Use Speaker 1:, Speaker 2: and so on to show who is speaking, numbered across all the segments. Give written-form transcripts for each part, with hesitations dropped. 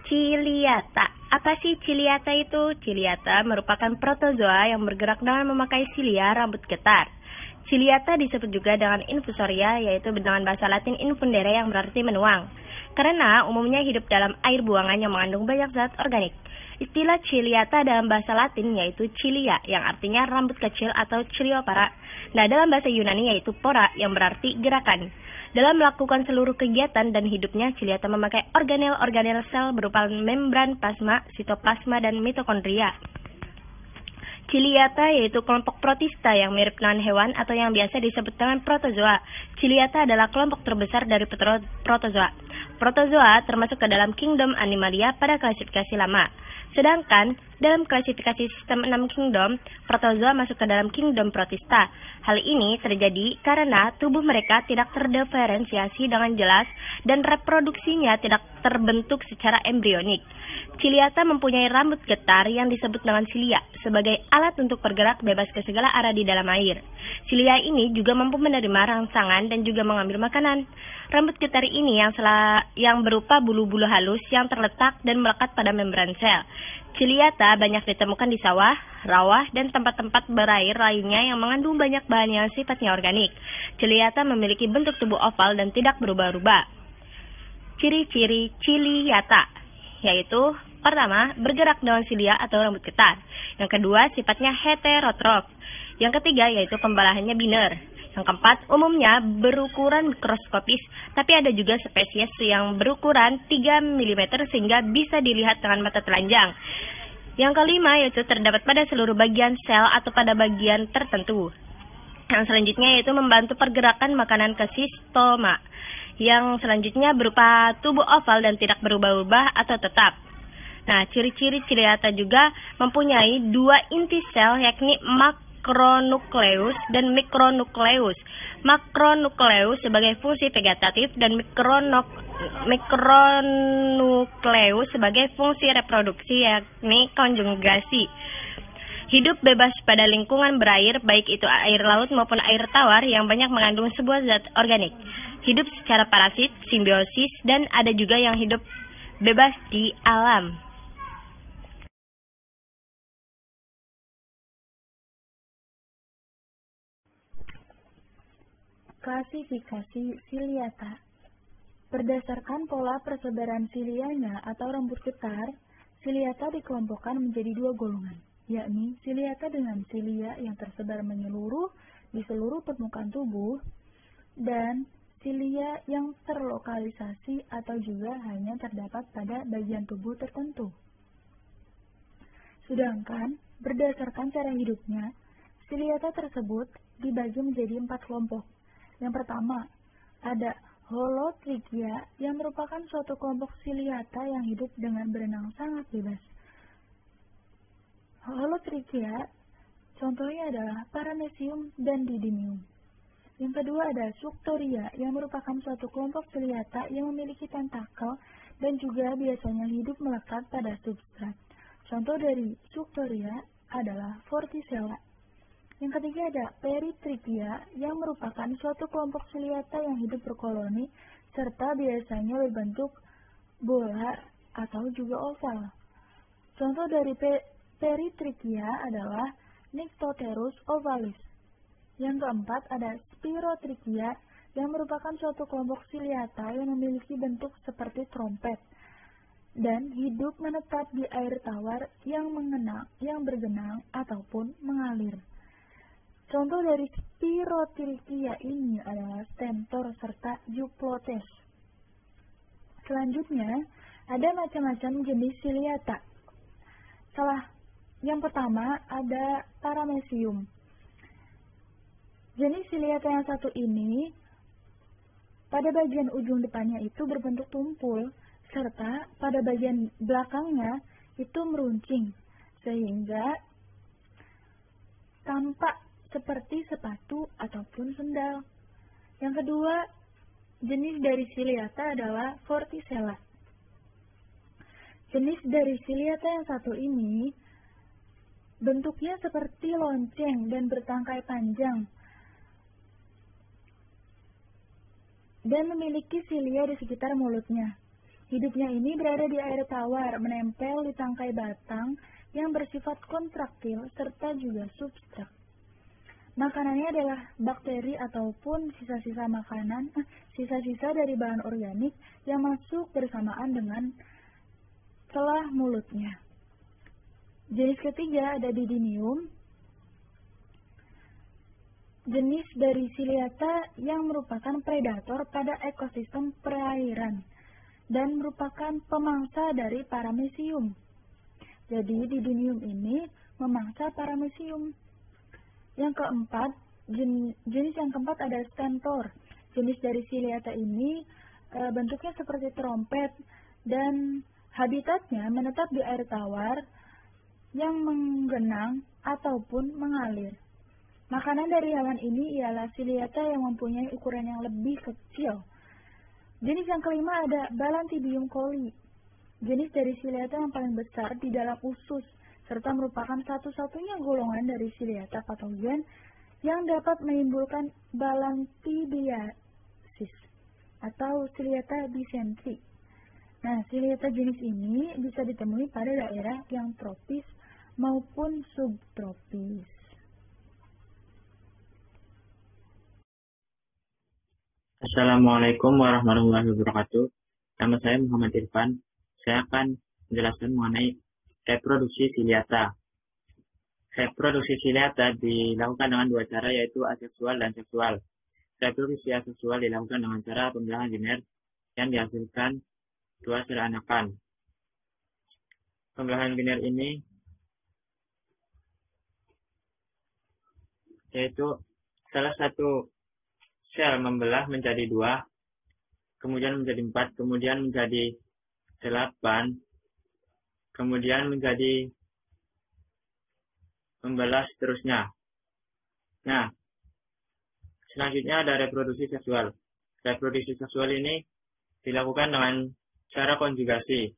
Speaker 1: Ciliata. Apa sih ciliata itu? Ciliata merupakan protozoa yang bergerak dengan memakai silia rambut getar. Ciliata disebut juga dengan infusoria, yaitu dengan bahasa Latin infundere yang berarti menuang. Karena umumnya hidup dalam air buangan yang mengandung banyak zat organik. Istilah ciliata dalam bahasa Latin yaitu cilia, yang artinya rambut kecil atau ciliopara. Nah, dalam bahasa Yunani yaitu pora, yang berarti gerakan. Dalam melakukan seluruh kegiatan dan hidupnya, ciliata memakai organel-organel sel berupa membran plasma, sitoplasma, dan mitokondria. Ciliata yaitu kelompok protista yang mirip dengan hewan atau yang biasa disebut dengan protozoa. Ciliata adalah kelompok terbesar dari protozoa. Protozoa termasuk ke dalam kingdom Animalia pada klasifikasi lama. Sedangkan dalam klasifikasi sistem 6 kingdom, protozoa masuk ke dalam kingdom protista. Hal ini terjadi karena tubuh mereka tidak terdiferensiasi dengan jelas dan reproduksinya tidak terbentuk secara embrionik. Ciliata mempunyai rambut getar yang disebut dengan silia sebagai alat untuk bergerak bebas ke segala arah di dalam air. Silia ini juga mampu menerima rangsangan dan juga mengambil makanan. Rambut getar ini yang berupa bulu-bulu halus yang terletak dan melekat pada membran sel. Ciliata banyak ditemukan di sawah, rawa, dan tempat-tempat berair lainnya yang mengandung banyak bahan yang sifatnya organik. Ciliata memiliki bentuk tubuh oval dan tidak berubah-ubah. Ciri-ciri ciliata yaitu pertama, bergerak dengan silia atau rambut getar. Yang kedua, sifatnya heterotrof. Yang ketiga, yaitu pembelahannya biner. Yang keempat, umumnya berukuran mikroskopis, tapi ada juga spesies yang berukuran 3 mm sehingga bisa dilihat dengan mata telanjang. Yang kelima, yaitu terdapat pada seluruh bagian sel atau pada bagian tertentu. Yang selanjutnya yaitu membantu pergerakan makanan ke sistoma. Yang selanjutnya berupa tubuh oval dan tidak berubah-ubah atau tetap. Nah, ciri-ciri ciliata juga mempunyai dua inti sel yakni makronukleus dan mikronukleus. Makronukleus sebagai fungsi vegetatif dan mikronukleus sebagai fungsi reproduksi yakni konjugasi. Hidup bebas pada lingkungan berair, baik itu air laut maupun air tawar yang banyak mengandung sebuah zat organik. Hidup secara parasit, simbiosis, dan ada juga yang hidup bebas di alam.
Speaker 2: Klasifikasi ciliata. Berdasarkan pola persebaran silianya atau rambut getar, ciliata dikelompokkan menjadi dua golongan, yakni ciliata dengan silia yang tersebar menyeluruh di seluruh permukaan tubuh dan silia yang terlokalisasi atau juga hanya terdapat pada bagian tubuh tertentu. Sedangkan berdasarkan cara hidupnya, ciliata tersebut dibagi menjadi 4 kelompok. Yang pertama, ada holotrichia yang merupakan suatu kelompok ciliata yang hidup dengan berenang sangat bebas. Holotrichia contohnya adalah paramecium dan didymium. Yang kedua ada suctoria yang merupakan suatu kelompok ciliata yang memiliki tentakel dan juga biasanya hidup melekat pada substrat. Contoh dari suctoria adalah Vorticella. Yang ketiga ada Peritrichia yang merupakan suatu kelompok ciliata yang hidup berkoloni serta biasanya berbentuk bola atau juga oval. Contoh dari Peritrichia adalah Nyctoterus ovalis. Yang keempat ada Spirotrichia yang merupakan suatu kelompok ciliata yang memiliki bentuk seperti trompet dan hidup menetap di air tawar yang bergenang ataupun mengalir. Contoh dari Spirotrichia ini adalah Stentor serta Euplotes. Selanjutnya, ada macam-macam jenis ciliata. Yang pertama ada paramecium. Jenis ciliata yang satu ini, pada bagian ujung depannya itu berbentuk tumpul, serta pada bagian belakangnya itu meruncing, sehingga tampak seperti sepatu ataupun sendal. Yang kedua, jenis dari ciliata adalah Vorticella. Jenis dari ciliata yang satu ini bentuknya seperti lonceng dan bertangkai panjang dan memiliki silia di sekitar mulutnya. Hidupnya ini berada di air tawar, menempel di tangkai batang yang bersifat kontraktil serta juga substrat. Makanannya adalah bakteri ataupun sisa-sisa makanan, sisa-sisa dari bahan organik yang masuk bersamaan dengan celah mulutnya. Jenis ketiga ada Didymium, jenis dari Ciliata yang merupakan predator pada ekosistem perairan dan merupakan pemangsa dari Paramecium. Jadi Didymium ini memangsa Paramecium. Yang keempat, jenis yang keempat ada Stentor. Jenis dari Ciliata ini bentuknya seperti trompet dan habitatnya menetap di air tawar yang menggenang ataupun mengalir. Makanan dari hewan ini ialah Ciliata yang mempunyai ukuran yang lebih kecil. Jenis yang kelima ada Balantidium coli. Jenis dari Ciliata yang paling besar di dalam usus, serta merupakan satu-satunya golongan dari Ciliata patogen yang dapat menimbulkan balantidiasis atau Ciliata dysentery. Nah, Ciliata jenis ini bisa ditemui pada daerah yang tropis maupun subtropis.
Speaker 3: Assalamualaikum warahmatullahi wabarakatuh. Nama saya Muhammad Irfan. Saya akan menjelaskan mengenai reproduksi Ciliata. Reproduksi Ciliata dilakukan dengan dua cara, yaitu aseksual dan seksual. Reproduksi aseksual dilakukan dengan cara pembelahan gener yang dihasilkan dua sel anakan. Pembelahan gener ini yaitu salah satu sel membelah menjadi 2, kemudian menjadi 4, kemudian menjadi 8, kemudian menjadi membelah seterusnya. Nah, selanjutnya ada reproduksi seksual. Reproduksi seksual ini dilakukan dengan cara konjugasi,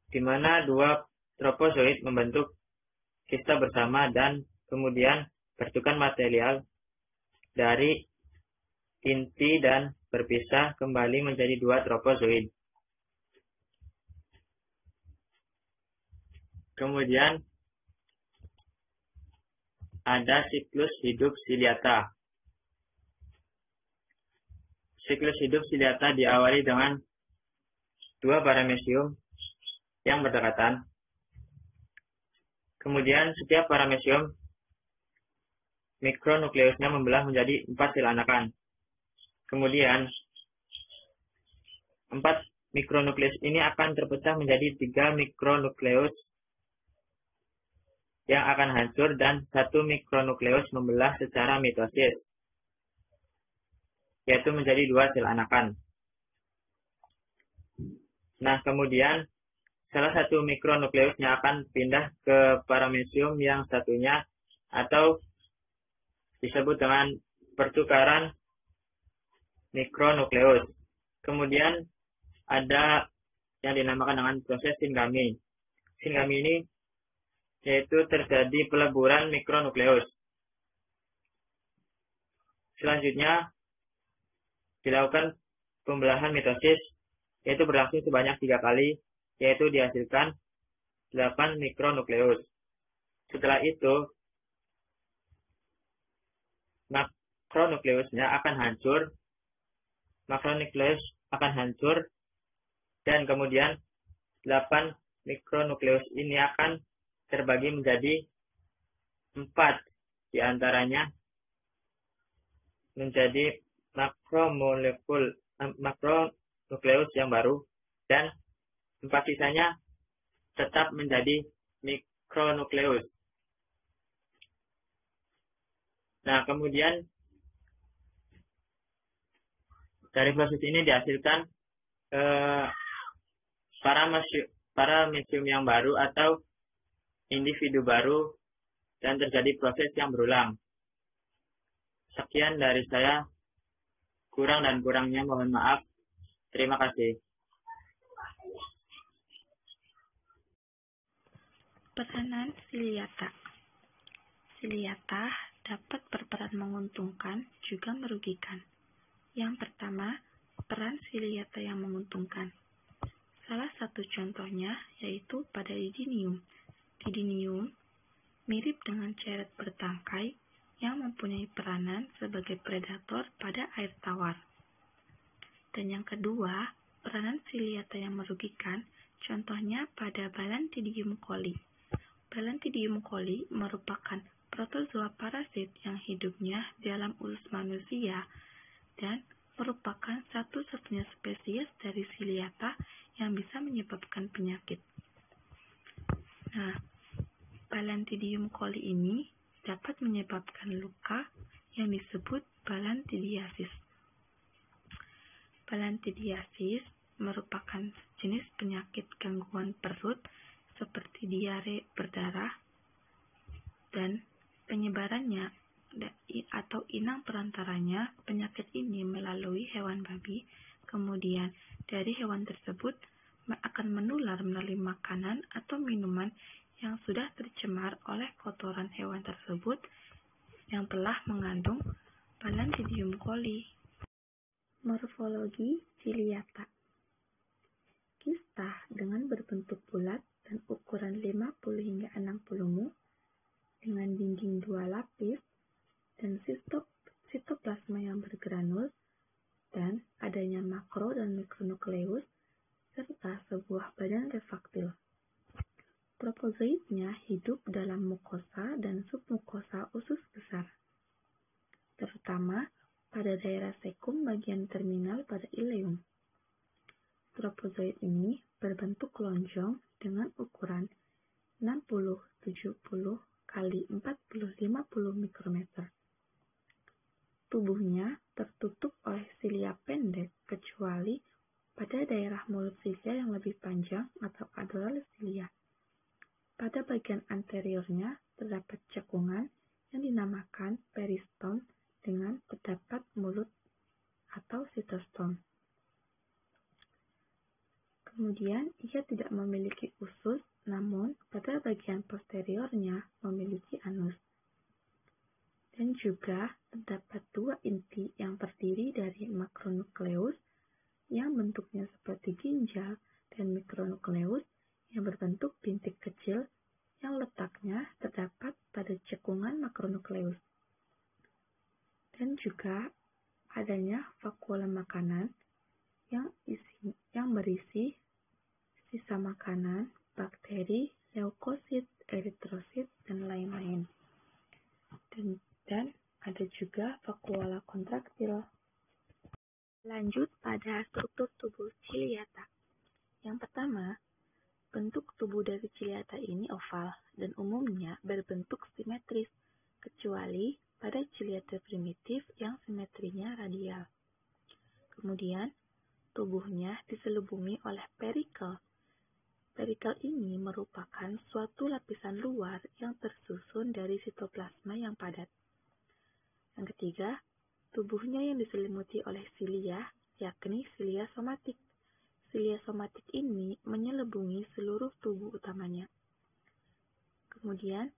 Speaker 3: di mana 2 tropozoid membentuk kista bersama dan kemudian bertukar material dari inti dan berpisah kembali menjadi 2 tropozoid. Kemudian ada siklus hidup Ciliata. Siklus hidup Ciliata diawali dengan 2 paramecium yang berdekatan. Kemudian setiap paramecium mikronukleusnya membelah menjadi 4 sel anakan. Kemudian 4 mikronukleus ini akan terpecah menjadi 3 mikronukleus yang akan hancur dan 1 mikronukleus membelah secara mitosis, yaitu menjadi 2 sel anakan. Nah, kemudian salah satu mikronukleusnya akan pindah ke paramecium yang satunya atau disebut dengan pertukaran mikronukleus. Kemudian ada yang dinamakan dengan proses singami. Singami ini yaitu terjadi peleburan mikronukleus. Selanjutnya dilakukan pembelahan mitosis, yaitu berlangsung sebanyak 3 kali, yaitu dihasilkan 8 mikronukleus. Setelah itu, makronukleusnya akan hancur, dan kemudian 8 mikronukleus ini akan terbagi menjadi 4, diantaranya menjadi makronukleus yang baru, dan 4 sisanya tetap menjadi mikronukleus. Nah, kemudian dari proses ini dihasilkan paramecium yang baru atau individu baru, dan terjadi proses yang berulang. Sekian dari saya, kurang dan kurangnya mohon maaf. Terima kasih.
Speaker 4: Peranan Ciliata. Ciliata dapat berperan menguntungkan juga merugikan. Yang pertama, peran siliata yang menguntungkan. Salah satu contohnya yaitu pada didinium. Didinium mirip dengan ceret bertangkai yang mempunyai peranan sebagai predator pada air tawar. Dan yang kedua, peranan siliata yang merugikan, contohnya pada Balantidium coli. Balantidium coli merupakan protozoa parasit yang hidupnya dalam usus manusia dan merupakan satu-satunya spesies dari siliata yang bisa menyebabkan penyakit. Nah, Balantidium coli ini dapat menyebabkan luka yang disebut balantidiasis. Balantidiasis merupakan jenis penyakit gangguan perut seperti diare berdarah dan penyebarannya atau inang perantaranya penyakit ini melalui hewan babi, kemudian dari hewan tersebut akan menular melalui makanan atau minuman yang sudah tercemar oleh kotoran hewan tersebut yang telah mengandung Balantidium coli. Morfologi ciliata. Kista dengan berbentuk bulat dan ukuran 50 hingga 60 mu dengan dinding 2 lapis dan sitoplasma yang bergranul dan adanya makro dan mikronukleus serta sebuah badan refraktil. Propozoidnya hidup dalam mukosa dan submukosa usus besar, terutama pada daerah sekum bagian terminal pada ileum. Propozoid ini berbentuk lonjong dengan ukuran 60-70 kali 40-50 mikrometer. Tubuhnya tertutup oleh silia pendek kecuali pada daerah mulut silia yang lebih panjang atau adoral silia. Pada bagian anteriornya terdapat cekungan yang dinamakan peristom dengan terdapat mulut atau sitostom. Kemudian ia tidak memiliki usus, namun pada bagian posteriornya memiliki anus. Dan juga terdapat 2 inti yang terdiri dari makronukleus yang bentuknya seperti ginjal dan mikronukleus yang berbentuk bintik kecil yang letaknya terdapat pada cekungan makronukleus. Dan juga adanya vakuola makanan yang berisi sisa makanan, bakteri, leukosit, eritrosit, dan lain-lain. Dan ada juga vakuola kontraktil. Lanjut pada struktur tubuh ciliata. Yang pertama, bentuk tubuh dari ciliata ini oval dan umumnya berbentuk simetris, kecuali pada ciliata primitif yang simetrinya radial. Kemudian, tubuhnya diselubungi oleh perikel. Perikel ini merupakan suatu lapisan luar yang tersusun dari sitoplasma yang padat. Yang ketiga, tubuhnya yang diselimuti oleh silia, yakni silia somatik. Silia somatik ini menyelubungi seluruh tubuh utamanya. Kemudian,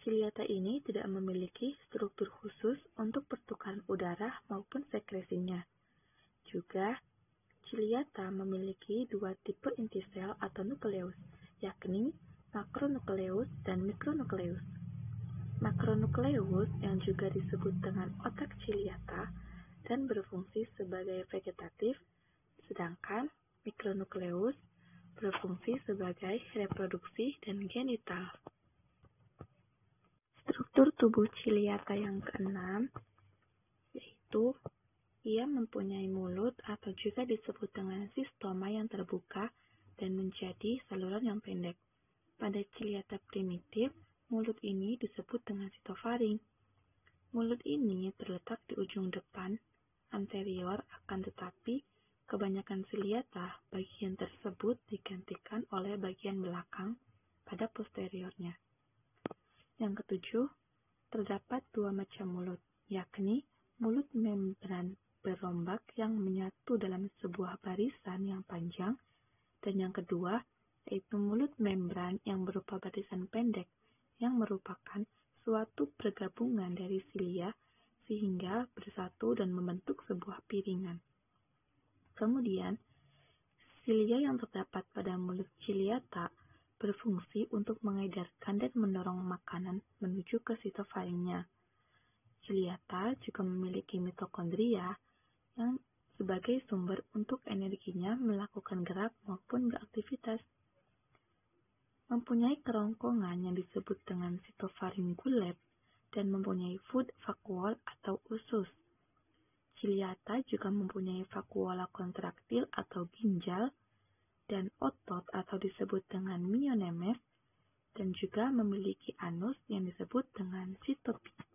Speaker 4: ciliata ini tidak memiliki struktur khusus untuk pertukaran udara maupun sekresinya. Juga, ciliata memiliki 2 tipe inti sel atau nukleus, yakni makronukleus dan mikronukleus. Makronukleus yang juga disebut dengan otak ciliata dan berfungsi sebagai vegetatif, sedangkan mikronukleus berfungsi sebagai reproduksi dan genital. Struktur tubuh ciliata yang keenam yaitu ia mempunyai mulut atau juga disebut dengan sistoma yang terbuka dan menjadi saluran yang pendek. Pada ciliata primitif, mulut ini disebut dengan sitofaring. Mulut ini terletak di ujung depan anterior, akan tetapi kebanyakan ciliata bagian tersebut digantikan oleh bagian belakang pada posteriornya. Yang ketujuh, terdapat 2 macam mulut, yakni mulut membran berombak yang menyatu dalam sebuah barisan yang panjang, dan yang kedua yaitu mulut membran yang berupa barisan pendek yang merupakan suatu pergabungan dari silia sehingga bersatu dan membentuk sebuah piringan. Kemudian, silia yang terdapat pada mulut ciliata berfungsi untuk mengedarkan dan mendorong makanan menuju ke sitofaringnya. Ciliata juga memiliki mitokondria yang sebagai sumber untuk energinya melakukan gerak maupun beraktivitas. Mempunyai kerongkongan yang disebut dengan sitofaring-gulet dan mempunyai food vacuole atau usus. Ciliata juga mempunyai vakuola kontraktil atau ginjal dan otot atau disebut dengan myonemes dan juga memiliki anus yang disebut dengan sitopi.